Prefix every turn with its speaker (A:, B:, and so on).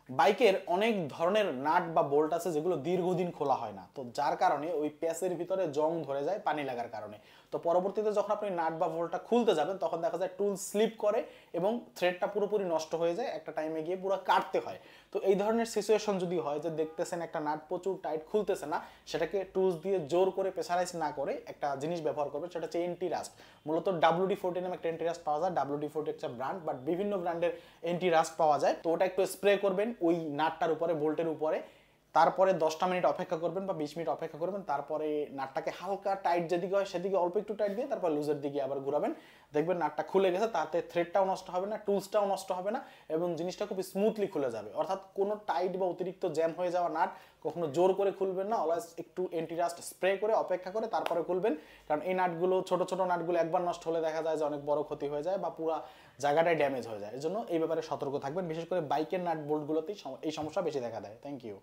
A: বাইকের অনেক ধরনের নাট বা বোল্ট আছে যেগুলো দীর্ঘদিন খোলা হয় না, তো যার কারণে ওই প্যাচের ভিতরে জং ধরে যায় পানি লাগার কারণে। তো পরবর্তীতে যখন আপনি নাট বা বোল্টটা খুলতে যাবেন তখন দেখা যায় টুল স্লিপ করে এবং থ্রেডটা পুরোপুরি নষ্ট হয়ে যায়, একটা টাইমে গিয়ে পুরো কাটতে হয়। তো এই ধরনের সিচুয়েশন যদি হয় যে দেখতেছেন একটা নাট প্রচুর টাইট খুলতেছে না, সেটাকে টুলস দিয়ে জোর করে প্রেসারাইজ না করে একটা জিনিস ব্যবহার করবে, সেটা হচ্ছে এন্টি রাস্ট। মূলত WD-40 নামে একটা এন্টি রাস্ট পাওয়া যায়, WD-40 একটা ব্র্যান্ড, বাট বিভিন্ন ব্র্যান্ডের এন্টি রাস্ট পাওয়া যায়। তো ওটা একটু স্প্রে করবেন ওই নাটটার উপরে, বোল্টের উপরে, তারপরে 10টা মিনিট অপেক্ষা করবেন বা 20 মিনিট অপেক্ষা করবেন, তারপরে নাটটাকে হালকা টাইট যেদিকে হয় সেদিকে অল্প একটু টাইট দিয়ে তারপর লুজের দিকে আবার ঘুরাবেন, দেখবেন নাটটা খুলে গেছে। তাতে থ্রেডটাও নষ্ট হবে না, টুলসটাও নষ্ট হবে না, এবং জিনিসটা খুব স্মুথলি খুলে যাবে। অর্থাৎ কোনো টাইট বা অতিরিক্ত জ্যাম হয়ে যাওয়া নাট কখনো জোর করে খুলবেন না, অলওয়েজ একটু এন্টিরাস্ট স্প্রে করে অপেক্ষা করে তারপরে খুলবেন। কারণ এই নাটগুলো, ছোট ছোট নাটগুলো একবার নষ্ট হলে দেখা যায় যে অনেক বড় ক্ষতি হয়ে যায় বা পুরো জায়গাটাই ড্যামেজ হয়ে যায়। এজন্য এই ব্যাপারে সতর্ক থাকবেন, বিশেষ করে বাইকের নাট বোল্টগুলোতেই এই সমস্যা বেশি দেখা দেয়। Thank you.